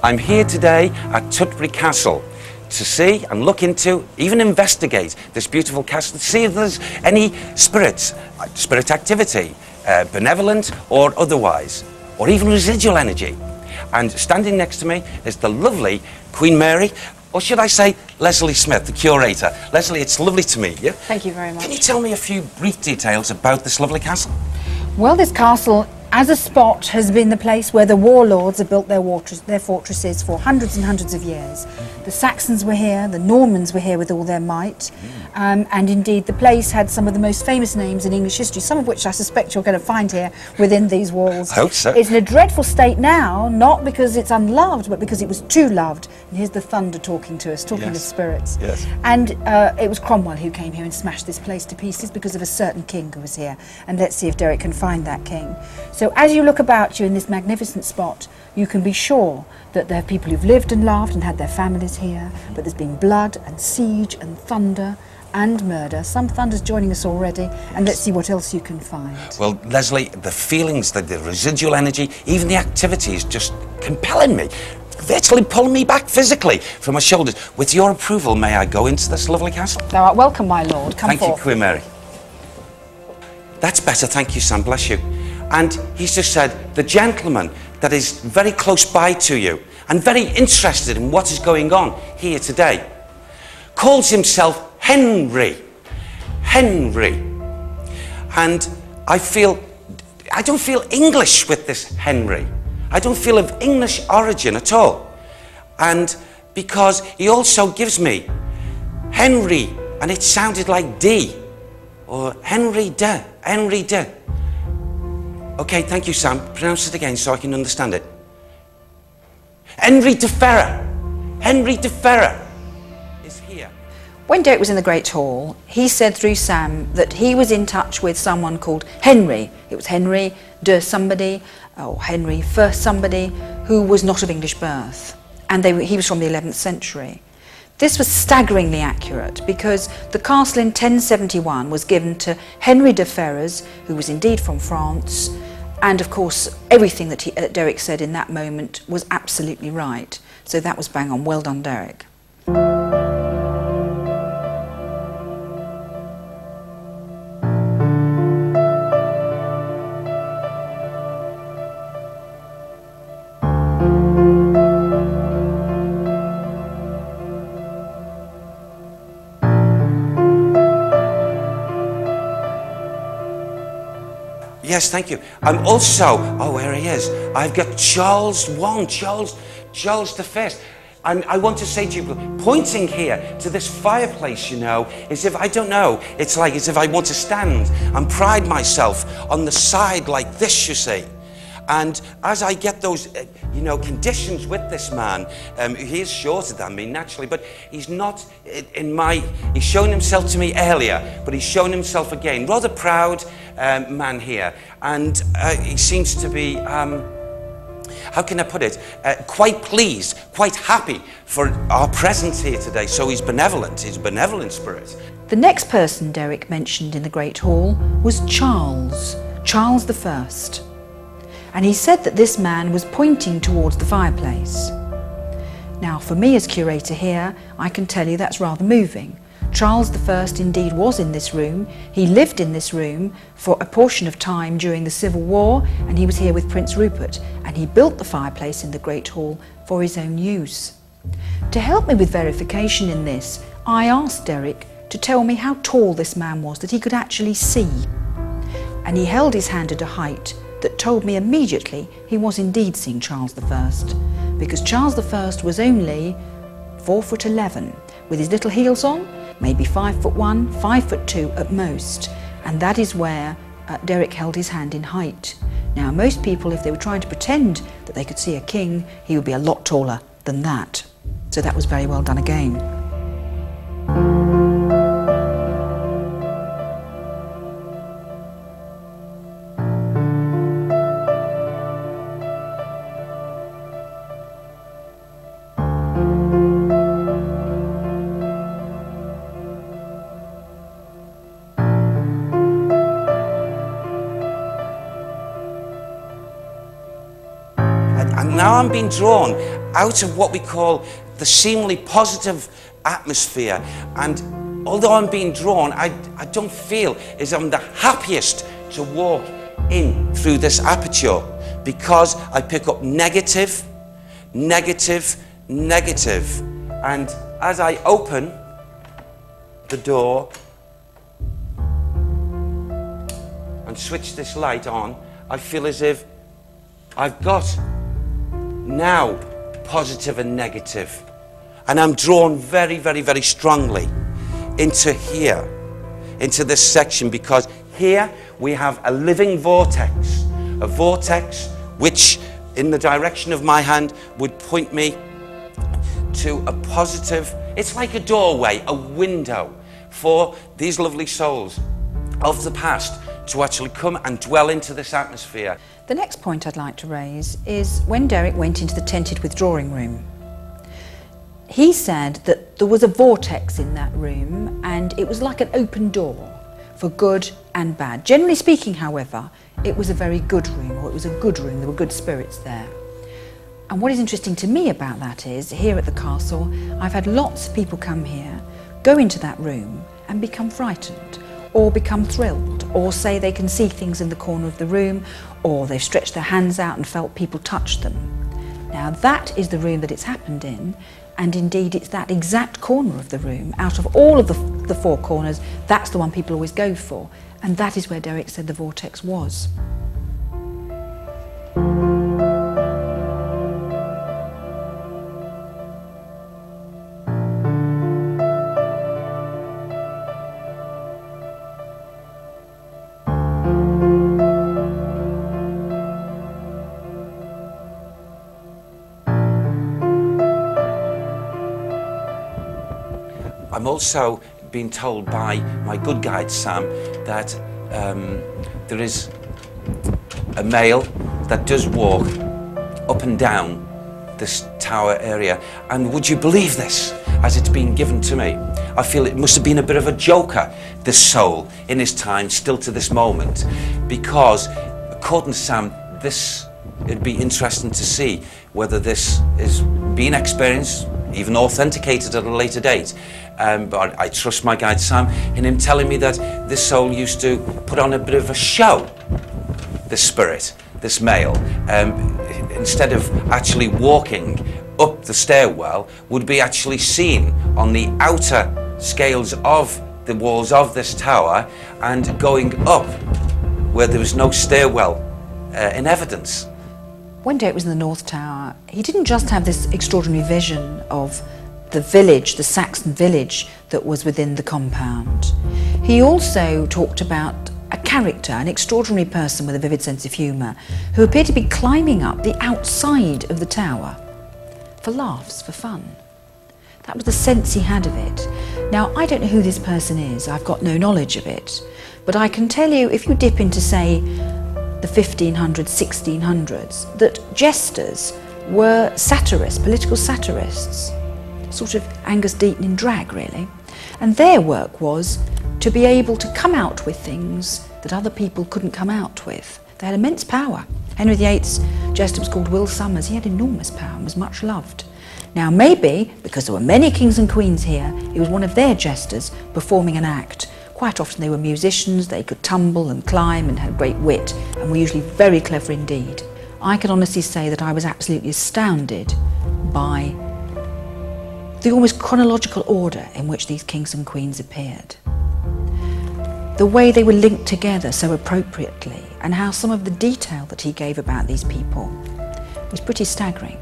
I'm here today at Tutbury Castle to see and look into, even investigate this beautiful castle, to see if there's any spirits, spirit activity, benevolent or otherwise, or even residual energy. And standing next to me is the lovely Queen Mary, or should I say Leslie Smith, the curator. Leslie, it's lovely to meet you. Thank you very much. Can you tell me a few brief details about this lovely castle? Well, this castle, as a spot, has been the place where the warlords have built their fortresses for hundreds and hundreds of years. The Saxons were here, the Normans were here with all their might, and indeed the place had some of the most famous names in English history, some of which I suspect you're going to find here within these walls. I hope so. It's in a dreadful state now, not because it's unloved, but because it was too loved. And here's the thunder talking to us, talking to spirits. Yes. And it was Cromwell who came here and smashed this place to pieces because of a certain king who was here. And let's see if Derek can find that king. So as you look about you in this magnificent spot, you can be sure that there are people who've lived and laughed and had their families here, but there's been blood and siege and thunder and murder. Some thunder's joining us already, and let's see what else you can find. Well, Leslie, the feelings, the residual energy, even the activity is just compelling me, virtually pulling me back physically from my shoulders. With your approval, may I go into this lovely castle? Thou art welcome, my lord. Come Thank forth. you, Queen Mary. That's better, thank you, Sam, bless you. And he's just said, the gentleman that is very close by to you and very interested in what is going on here today calls himself Henry. Henry. And I don't feel English with this Henry. I don't feel of English origin at all. And because he also gives me Henry, and it sounded like D, or Henry de, Henry de. Okay, thank you, Sam. Pronounce it again so I can understand it. Henry de Ferrer. Henry de Ferrer is here. When Derek was in the Great Hall, he said through Sam that he was in touch with someone called Henry. It was Henry de somebody, or Henry first somebody, who was not of English birth. And he was from the 11th century. This was staggeringly accurate because the castle in 1071 was given to Henry de Ferrers, who was indeed from France, and of course everything that Derek said in that moment was absolutely right. So that was bang on. Well done, Derek. Yes, thank you. I'm also, where he is, I've got Charles I, Charles I. And I want to say to you, pointing here to this fireplace, you know, as if, I don't know, it's like as if I want to stand and pride myself on the side like this, you see. And as I get those, conditions with this man, he is shorter than me, naturally, but he's not he's shown himself to me earlier, but he's shown himself again. Rather proud man here. And he seems to be, how can I put it, quite pleased, quite happy for our presence here today. So he's benevolent, he's a benevolent spirit. The next person Derek mentioned in the Great Hall was Charles I. And he said that this man was pointing towards the fireplace. Now, for me as curator here, I can tell you that's rather moving. Charles I indeed was in this room. He lived in this room for a portion of time during the Civil War, and he was here with Prince Rupert, and he built the fireplace in the Great Hall for his own use. To help me with verification in this, I asked Derek to tell me how tall this man was that he could actually see. And he held his hand at a height that told me immediately he was indeed seeing Charles I, because Charles I was only 4'11", with his little heels on, maybe 5'1", 5'2" at most, and that is where Derek held his hand in height. Now, most people, if they were trying to pretend that they could see a king, he would be a lot taller than that. So that was very well done again. now I'm being drawn out of what we call the seemingly positive atmosphere. And although I'm being drawn, I don't feel as I'm the happiest to walk in through this aperture, because I pick up negative, negative, negative. And as I open the door and switch this light on, I feel as if I've got now positive and negative. And I'm drawn very, very, very strongly into here, into this section, because here we have a living vortex, a vortex which in the direction of my hand would point me to a positive. It's like a doorway, a window for these lovely souls of the past to actually come and dwell into this atmosphere. The next point I'd like to raise is when Derek went into the tented withdrawing room. He said that there was a vortex in that room and it was like an open door for good and bad. Generally speaking, however, it was a very good room, or it was a good room, there were good spirits there. And what is interesting to me about that is, here at the castle, I've had lots of people come here, go into that room and become frightened, or become thrilled, or say they can see things in the corner of the room, or they've stretched their hands out and felt people touch them. Now that is the room that it's happened in, and indeed it's that exact corner of the room, out of all of the four corners, that's the one people always go for, and that is where Derek said the vortex was. I'm also being told by my good guide Sam that there is a male that does walk up and down this tower area. And would you believe this, as it's been given to me? I feel it must have been a bit of a joker, this soul, in his time, still to this moment, because according to Sam, it'd be interesting to see whether this is being experienced, even authenticated at a later date. But I trust my guide Sam in him telling me that this soul used to put on a bit of a show, this spirit, this male, instead of actually walking up the stairwell, would be actually seen on the outer scales of the walls of this tower and going up where there was no stairwell in evidence. When Derek was in the North Tower, he didn't just have this extraordinary vision of the village, the Saxon village that was within the compound. He also talked about a character, an extraordinary person with a vivid sense of humour, who appeared to be climbing up the outside of the tower for laughs, for fun. That was the sense he had of it. Now, I don't know who this person is, I've got no knowledge of it, but I can tell you, if you dip into, say, the 1500s, 1600s, that jesters were satirists, political satirists, sort of Angus Deaton in drag, really. And their work was to be able to come out with things that other people couldn't come out with. They had immense power. Henry VIII's jester was called Will Somers. He had enormous power and was much loved. Now maybe, because there were many kings and queens here, it was one of their jesters performing an act. Quite often they were musicians, they could tumble and climb and had great wit, and were usually very clever indeed. I can honestly say that I was absolutely astounded by the almost chronological order in which these kings and queens appeared. The way they were linked together so appropriately, and how some of the detail that he gave about these people was pretty staggering.